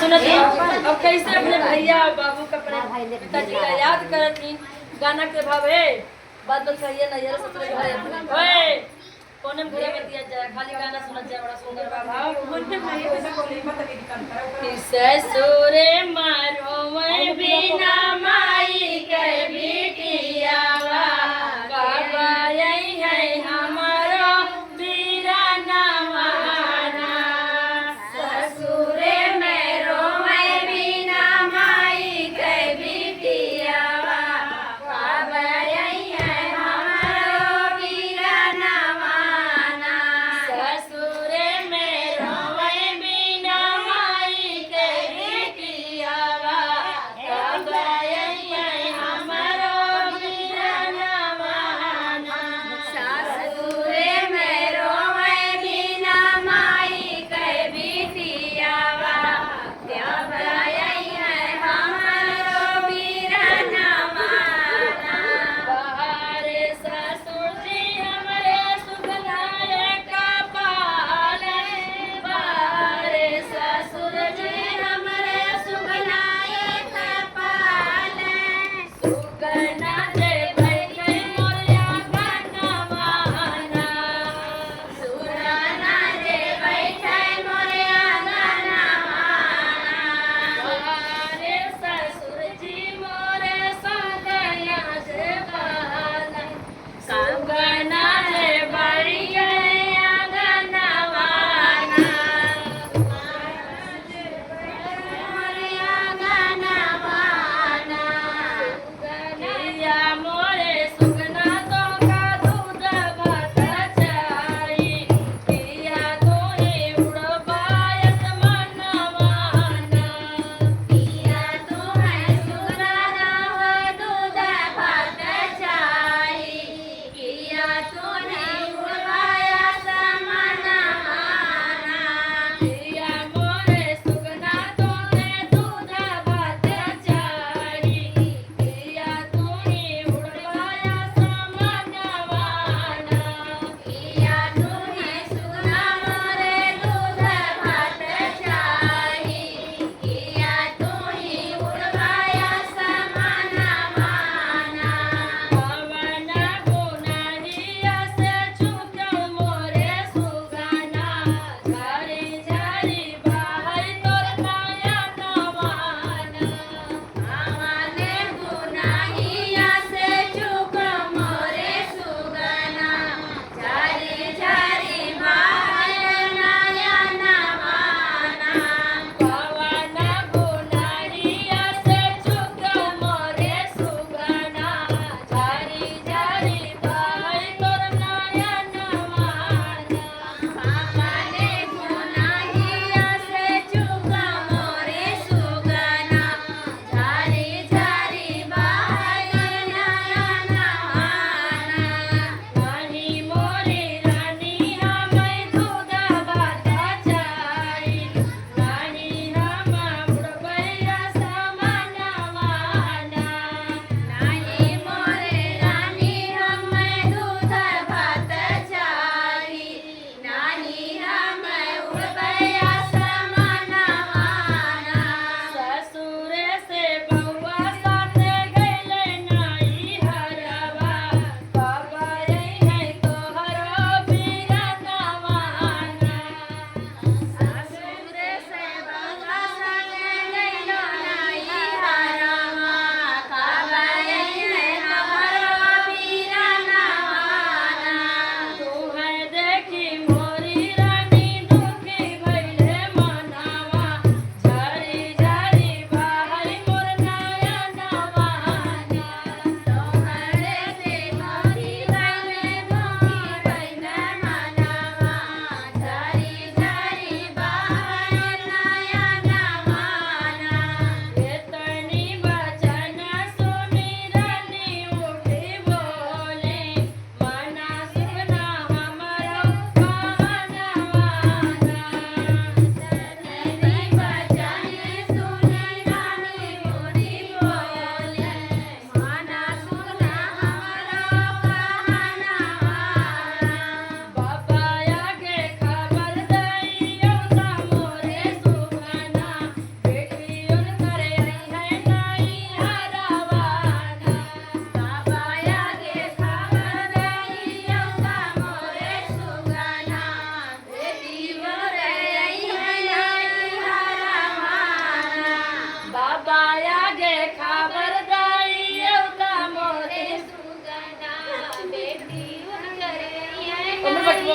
अब कैसे अपने भैया बाबू का अपने पिताजी का याद करती गाना के भाव है बात तो सही है ना यार ससुर घर ओए कोने में घरे में दिया जाए खाली गाना सुना जाए बड़ा सुंदर भाव मुझे भाई ऐसे बोली मत अभी कर ससुरे मारो मैं बिना माई के बिटियावा बाबा यही है हमारो वीराना माना ससुरे मेरो मैं बिना माई के बिटियावा बाबा यही है हमारो वीराना माना ससुरे मेरो मैं बिना माई के बिटियावा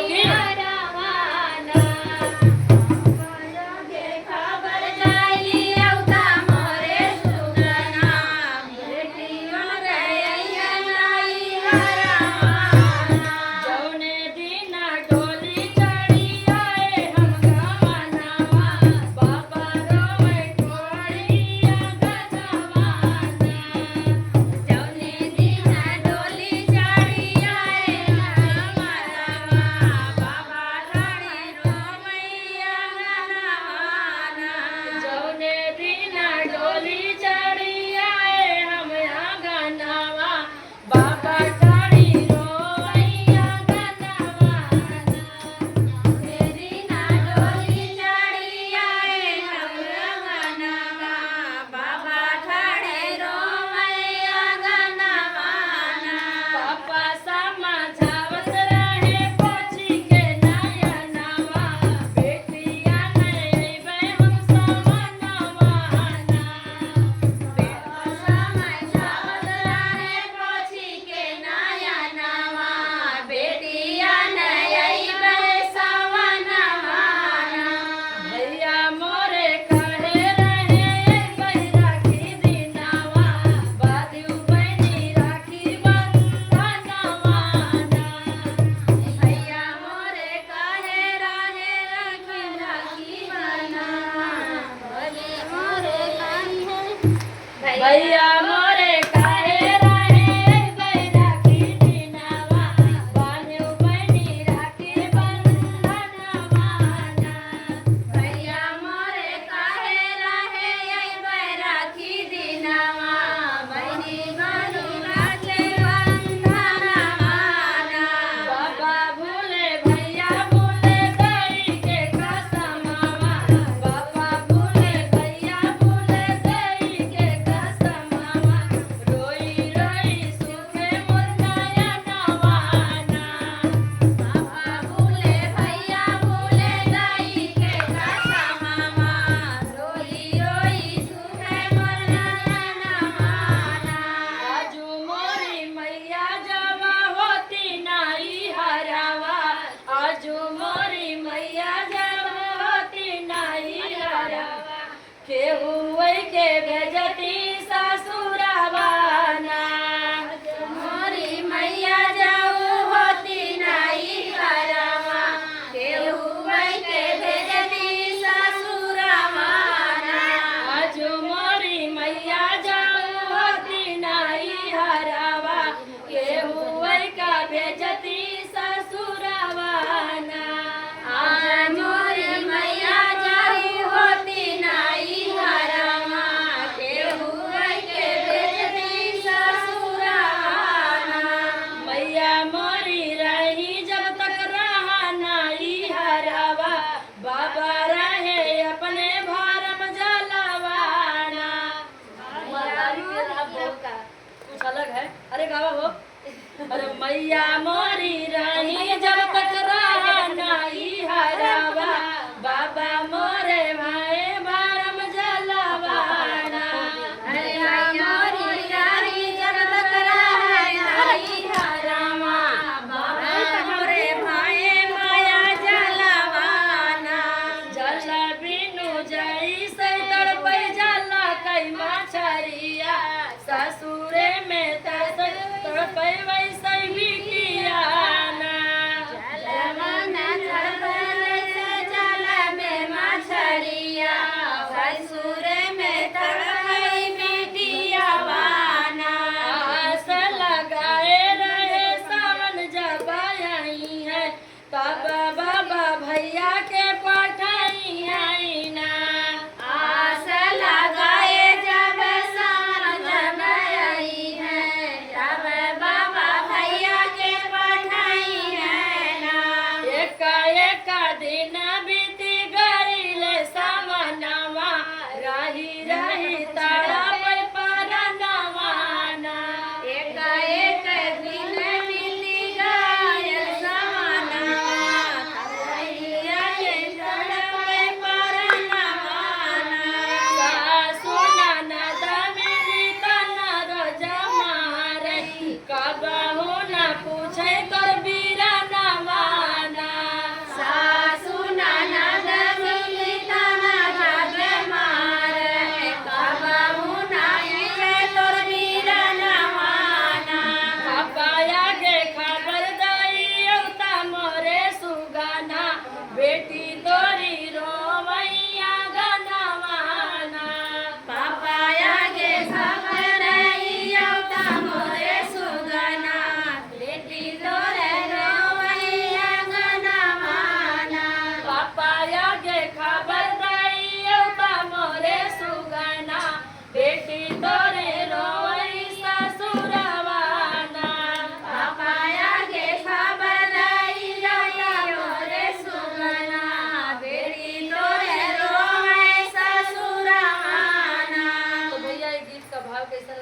की जौने दिन डोली चढ़ी आए हम गवनवा बाबा रोए कोड़िया गजवाना जौने दिन डोली चढ़ी आए हम गवनवा बाबा रानी रोमैया गनवाना जौने दिन डोली चढ़ी आए हम गनवा बाबा रानी रोमैया गनवाना तेरी ना डोली चढ़ी आए हम गनवा बाबा ठाणे रोमैया गनवाना पापा समझावत रहे पोछी के नयनवा बेटिया नहीं बे हम समनवाना बेटा समझावत रहे पोछी के नयनवा बेटिया नहीं बे समनवाना भैया मोरे कहे रहे बैराखी दिनवा बादू बनी राखी बंधनवाना भैया मोरे कहे रहे बैराखी बनवा भैया मोरे कहे रहे बैराखी दिनवा बादू बनी राखी बंधनवाना भैया मोरे कहे रहे बैराखी दिनवा बनी बनी राखी बंधनवाना बाबा भूले भैया भूले दई के कसमवा बाबा भूले भैया भूले दई के कसमवा रोई रोई सुखे मोर नयनवाना बाबा भूले भैया भूले दई के कसमवा रोई रोई सुखे मोर नयनवाना आजू मोरी मैया जवा होती नाई हरावा आजू मोरी मैया जवा होती नाई हरावा केहू के भेजती ससुरवाना मोरी मैया जाऊ होती नाई हरावा केहू के भेजती ससुरवाना आजू मोरी मैया जाऊ होती नाई हरावा केहू का भेजती ससुरवाना आज मोरी मैया जाऊ होती नाई हरावा केहू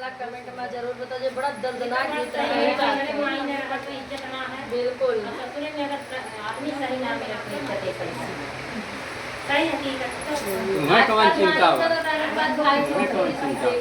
वाला कमेंट में जरूर बताइए। बड़ा दर्दनाक गीत है। बिल्कुल तुम्हें कौन चिंता हो? तुम्हें कौन चिंता हो?